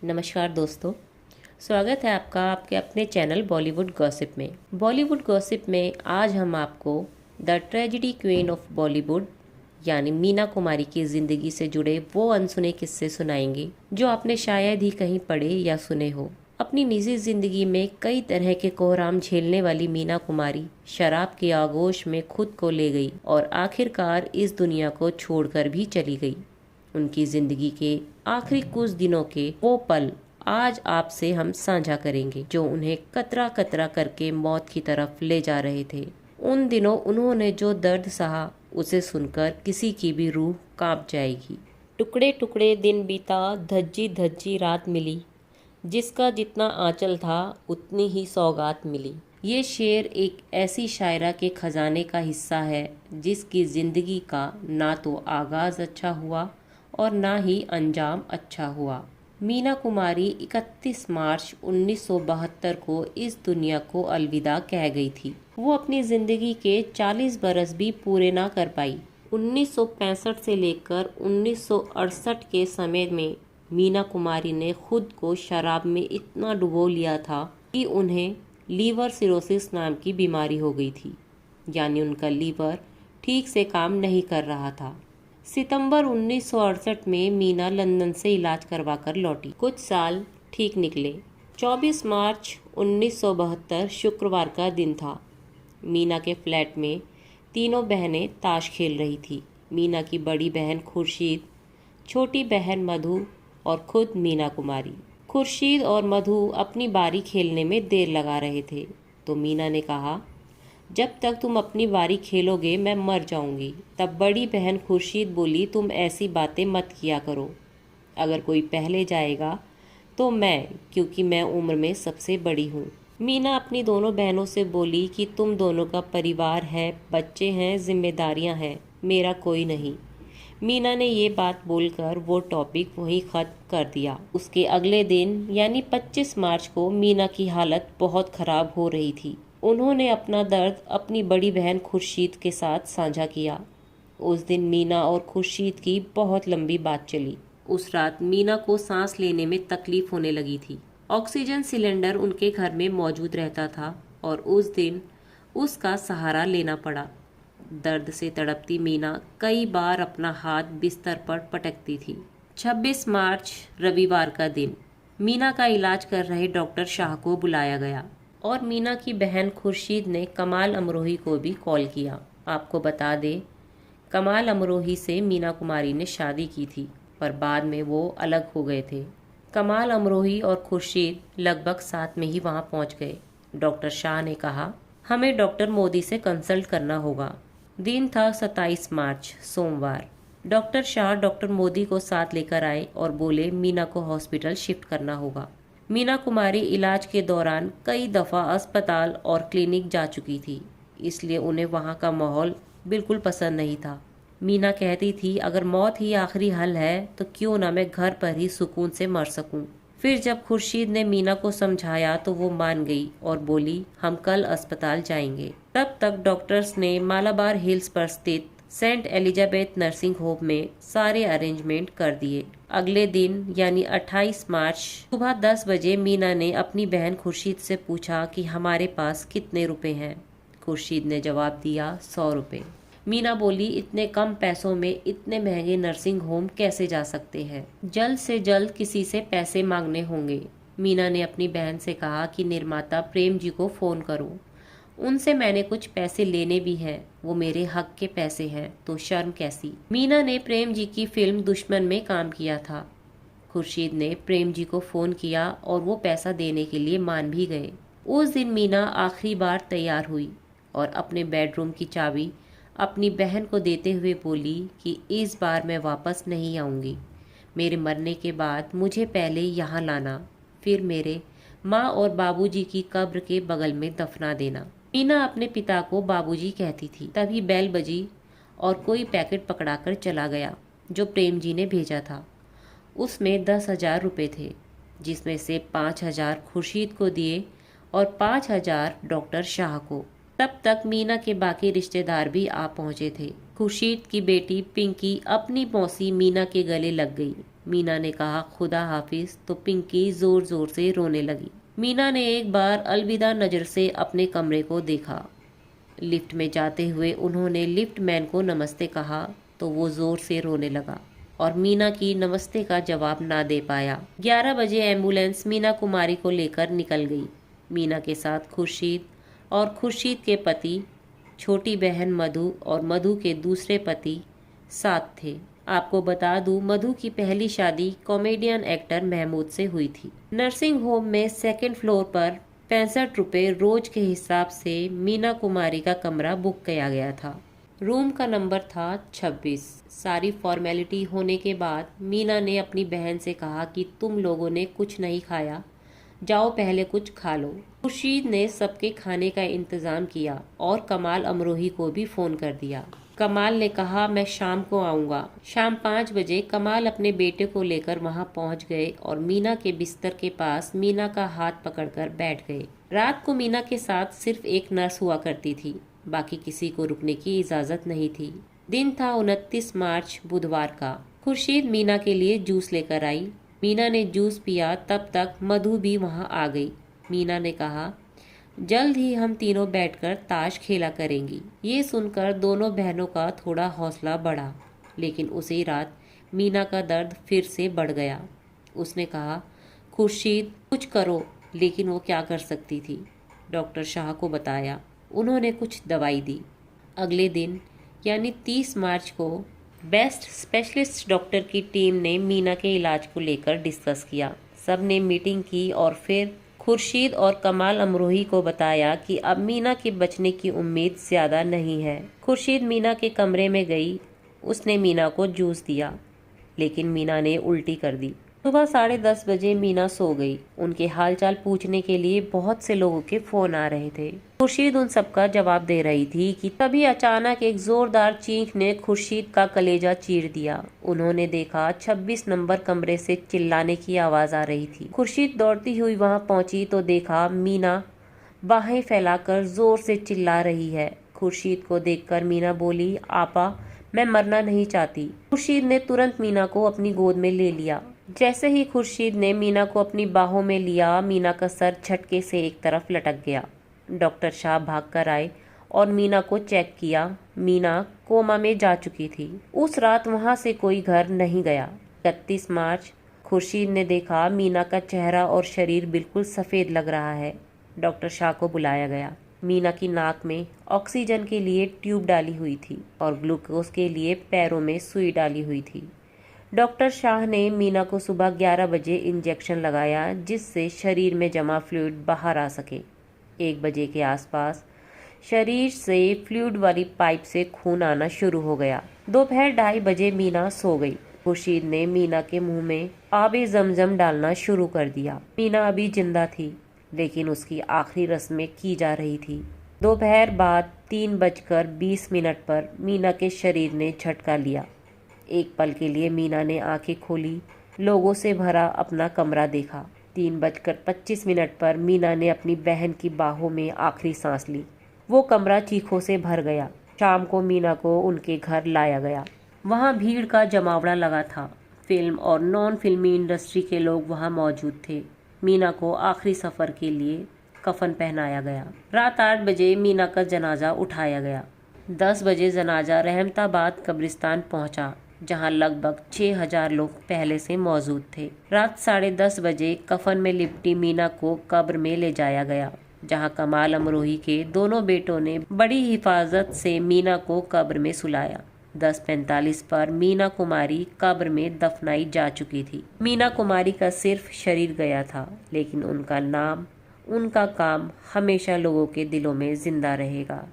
नमस्कार दोस्तों, स्वागत है आपका आपके अपने चैनल बॉलीवुड गॉसिप में। बॉलीवुड गॉसिप में आज हम आपको the tragedy queen of Bollywood यानी मीना कुमारी की ज़िंदगी से जुड़े वो अनसुने किस्से सुनाएंगे जो आपने शायद ही कहीं पढ़े या सुने हो। अपनी निजी ज़िंदगी में कई तरह के कोहराम झेलने वाली मीना कुमारी शराब के आगोश में खुद को ले गई और आखिरकार इस दुनिया को छोड़कर भी चली गई। उनकी जिंदगी के आखिरी कुछ दिनों के वो पल आज आपसे हम साझा करेंगे जो उन्हें कतरा कतरा करके मौत की तरफ ले जा रहे थे। उन दिनों उन्होंने जो दर्द सहा उसे सुनकर किसी की भी रूह कांप जाएगी। टुकड़े टुकड़े दिन बीता, धज्जी धज्जी रात मिली, जिसका जितना आंचल था उतनी ही सौगात मिली। ये शेर एक ऐसी शायरा के खजाने का हिस्सा है जिसकी जिंदगी का ना तो आगाज अच्छा हुआ और ना ही अंजाम अच्छा हुआ। मीना कुमारी 31 मार्च 1972 को इस दुनिया को अलविदा कह गई थी। वो अपनी जिंदगी के 40 बरस भी पूरे ना कर पाई। 1965 से लेकर 1968 के समय में मीना कुमारी ने खुद को शराब में इतना डुबो लिया था कि उन्हें लीवर सिरोसिस नाम की बीमारी हो गई थी, यानी उनका लीवर ठीक से काम नहीं कर रहा था। सितंबर 1968 में मीना लंदन से इलाज करवाकर लौटी। कुछ साल ठीक निकले। 24 मार्च 1972 शुक्रवार का दिन था। मीना के फ्लैट में तीनों बहनें ताश खेल रही थी। मीना की बड़ी बहन खुर्शीद, छोटी बहन मधु और खुद मीना कुमारी। खुर्शीद और मधु अपनी बारी खेलने में देर लगा रहे थे तो मीना ने कहा, जब तक तुम अपनी बारी खेलोगे मैं मर जाऊंगी। तब बड़ी बहन खुर्शीद बोली, तुम ऐसी बातें मत किया करो। अगर कोई पहले जाएगा तो मैं, क्योंकि मैं उम्र में सबसे बड़ी हूँ। मीना अपनी दोनों बहनों से बोली कि तुम दोनों का परिवार है, बच्चे हैं, जिम्मेदारियाँ हैं, मेरा कोई नहीं। मीना ने ये बात बोलकर वो टॉपिक वहीं ख़त्म कर दिया। उसके अगले दिन यानी 25 मार्च को मीना की हालत बहुत ख़राब हो रही थी। उन्होंने अपना दर्द अपनी बड़ी बहन खुर्शीद के साथ साझा किया। उस दिन मीना और खुर्शीद की बहुत लंबी बात चली। उस रात मीना को सांस लेने में तकलीफ होने लगी थी। ऑक्सीजन सिलेंडर उनके घर में मौजूद रहता था और उस दिन उसका सहारा लेना पड़ा। दर्द से तड़पती मीना कई बार अपना हाथ बिस्तर पर पटकती थी। 26 मार्च रविवार का दिन मीना का इलाज कर रहे डॉक्टर शाह को बुलाया गया और मीना की बहन खुर्शीद ने कमाल अमरोही को भी कॉल किया। आपको बता दें, कमाल अमरोही से मीना कुमारी ने शादी की थी पर बाद में वो अलग हो गए थे। कमाल अमरोही और खुर्शीद लगभग साथ में ही वहाँ पहुँच गए। डॉक्टर शाह ने कहा, हमें डॉक्टर मोदी से कंसल्ट करना होगा। दिन था 27 मार्च सोमवार। डॉक्टर शाह डॉक्टर मोदी को साथ लेकर आए और बोले, मीना को हॉस्पिटल शिफ्ट करना होगा। मीना कुमारी इलाज के दौरान कई दफ़ा अस्पताल और क्लिनिक जा चुकी थी, इसलिए उन्हें वहाँ का माहौल बिल्कुल पसंद नहीं था। मीना कहती थी, अगर मौत ही आखिरी हल है तो क्यों ना मैं घर पर ही सुकून से मर सकूं। फिर जब खुर्शीद ने मीना को समझाया तो वो मान गई और बोली, हम कल अस्पताल जाएंगे। तब तक डॉक्टर्स ने मालाबार हिल्स पर स्थित सेंट एलिजाबेथ नर्सिंग होम में सारे अरेंजमेंट कर दिए। अगले दिन यानी 28 मार्च सुबह 10 बजे मीना ने अपनी बहन खुर्शीद से पूछा कि हमारे पास कितने रुपए हैं। खुर्शीद ने जवाब दिया, 100 रुपए। मीना बोली, इतने कम पैसों में इतने महंगे नर्सिंग होम कैसे जा सकते हैं? जल्द से जल्द किसी से पैसे मांगने होंगे। मीना ने अपनी बहन से कहा कि निर्माता प्रेम जी को फ़ोन करो, उनसे मैंने कुछ पैसे लेने भी हैं, वो मेरे हक के पैसे हैं, तो शर्म कैसी। मीना ने प्रेम जी की फिल्म दुश्मन में काम किया था। खुर्शीद ने प्रेम जी को फ़ोन किया और वो पैसा देने के लिए मान भी गए। उस दिन मीना आखिरी बार तैयार हुई और अपने बेडरूम की चाबी अपनी बहन को देते हुए बोली कि इस बार मैं वापस नहीं आऊँगी। मेरे मरने के बाद मुझे पहले यहाँ लाना, फिर मेरे माँ और बाबूजी की कब्र के बगल में दफना देना। मीना अपने पिता को बाबूजी कहती थी। तभी बेल बजी और कोई पैकेट पकड़ाकर चला गया जो प्रेम जी ने भेजा था। उसमें 10,000 रुपये थे, जिसमें से 5,000 खुर्शीद को दिए और 5,000 डॉक्टर शाह को। तब तक मीना के बाकी रिश्तेदार भी आ पहुंचे थे। खुर्शीद की बेटी पिंकी अपनी मौसी मीना के गले लग गई। मीना ने कहा खुदा हाफिज तो पिंकी जोर जोर से रोने लगी। मीना ने एक बार अलविदा नज़र से अपने कमरे को देखा। लिफ्ट में जाते हुए उन्होंने लिफ्ट मैन को नमस्ते कहा तो वो जोर से रोने लगा और मीना की नमस्ते का जवाब ना दे पाया। 11 बजे एम्बुलेंस मीना कुमारी को लेकर निकल गई। मीना के साथ खुर्शीद और खुर्शीद के पति, छोटी बहन मधु और मधु के दूसरे पति साथ थे। आपको बता दूं, मधु की पहली शादी कॉमेडियन एक्टर महमूद से हुई थी। नर्सिंग होम में सेकंड फ्लोर पर 65 रुपये रोज के हिसाब से मीना कुमारी का कमरा बुक किया गया था। रूम का नंबर था 26। सारी फॉर्मेलिटी होने के बाद मीना ने अपनी बहन से कहा कि तुम लोगों ने कुछ नहीं खाया, जाओ पहले कुछ खा लो। खुर्शीद ने सबके खाने का इंतजाम किया और कमाल अमरोही को भी फोन कर दिया। कमाल ने कहा मैं शाम को आऊँगा। शाम 5 बजे कमाल अपने बेटे को लेकर वहां पहुंच गए और मीना के बिस्तर के पास मीना का हाथ पकड़कर बैठ गए। रात को मीना के साथ सिर्फ एक नर्स हुआ करती थी, बाकी किसी को रुकने की इजाज़त नहीं थी। दिन था 29 मार्च बुधवार का। खुर्शीद मीना के लिए जूस लेकर आई। मीना ने जूस पिया, तब तक मधु भी वहां आ गई। मीना ने कहा जल्द ही हम तीनों बैठकर ताश खेला करेंगी। ये सुनकर दोनों बहनों का थोड़ा हौसला बढ़ा, लेकिन उसी रात मीना का दर्द फिर से बढ़ गया। उसने कहा खुर्शीद कुछ करो, लेकिन वो क्या कर सकती थी। डॉक्टर शाह को बताया, उन्होंने कुछ दवाई दी। अगले दिन यानी 30 मार्च को बेस्ट स्पेशलिस्ट डॉक्टर की टीम ने मीना के इलाज को लेकर डिस्कस किया। सब ने मीटिंग की और फिर खुर्शीद और कमाल अमरोही को बताया कि अब मीना के बचने की उम्मीद ज़्यादा नहीं है। खुर्शीद मीना के कमरे में गई। उसने मीना को जूस दिया, लेकिन मीना ने उल्टी कर दी। सुबह 10:30 बजे मीना सो गई। उनके हालचाल पूछने के लिए बहुत से लोगों के फ़ोन आ रहे थे। खुर्शीद उन सबका जवाब दे रही थी कि तभी अचानक एक जोरदार चीख ने खुर्शीद का कलेजा चीर दिया। उन्होंने देखा 26 नंबर कमरे से चिल्लाने की आवाज़ आ रही थी। खुर्शीद दौड़ती हुई वहां पहुंची तो देखा मीना बाहें फैलाकर जोर से चिल्ला रही है। खुर्शीद को देखकर मीना बोली, आपा मैं मरना नहीं चाहती। खुर्शीद ने तुरंत मीना को अपनी गोद में ले लिया। जैसे ही खुर्शीद ने मीना को अपनी बाहों में लिया, मीना का सर झटके से एक तरफ लटक गया। डॉक्टर शाह भागकर आए और मीना को चेक किया। मीना कोमा में जा चुकी थी। उस रात वहां से कोई घर नहीं गया। 31 मार्च खुर्शीद ने देखा मीना का चेहरा और शरीर बिल्कुल सफ़ेद लग रहा है। डॉक्टर शाह को बुलाया गया। मीना की नाक में ऑक्सीजन के लिए ट्यूब डाली हुई थी और ग्लूकोज के लिए पैरों में सुई डाली हुई थी। डॉक्टर शाह ने मीना को सुबह 11 बजे इंजेक्शन लगाया, जिससे शरीर में जमा फ्लूइड बाहर आ सके। 1 बजे के आसपास शरीर से फ्लूइड वाली पाइप से खून आना शुरू हो गया। दोपहर 2:30 बजे मीना सो गई। खुर्शीद ने मीना के मुंह में आबे जमजम डालना शुरू कर दिया। मीना अभी जिंदा थी, लेकिन उसकी आखिरी रस्में की जा रही थी। दोपहर बाद 3:20 पर मीना के शरीर ने झटका लिया। एक पल के लिए मीना ने आंखें खोली। लोगों से भरा अपना कमरा देखा। 3:25 पर मीना ने अपनी बहन की बाहों में आखिरी सांस ली। वो कमरा चीखों से भर गया। शाम को मीना को उनके घर लाया गया। वहाँ भीड़ का जमावड़ा लगा था। फिल्म और नॉन फिल्मी इंडस्ट्री के लोग वहाँ मौजूद थे। मीना को आखिरी सफ़र के लिए कफन पहनाया गया। रात 8 बजे मीना का जनाजा उठाया गया। 10 बजे जनाजा रहमताबाद कब्रिस्तान पहुंचा, जहां लगभग 6000 लोग पहले से मौजूद थे। रात 10:30 बजे कफन में लिपटी मीना को कब्र में ले जाया गया, जहां कमाल अमरोही के दोनों बेटों ने बड़ी हिफाजत से मीना को कब्र में सुलाया। 10:45 पर मीना कुमारी कब्र में दफनाई जा चुकी थी। मीना कुमारी का सिर्फ शरीर गया था, लेकिन उनका नाम, उनका काम हमेशा लोगों के दिलों में जिंदा रहेगा।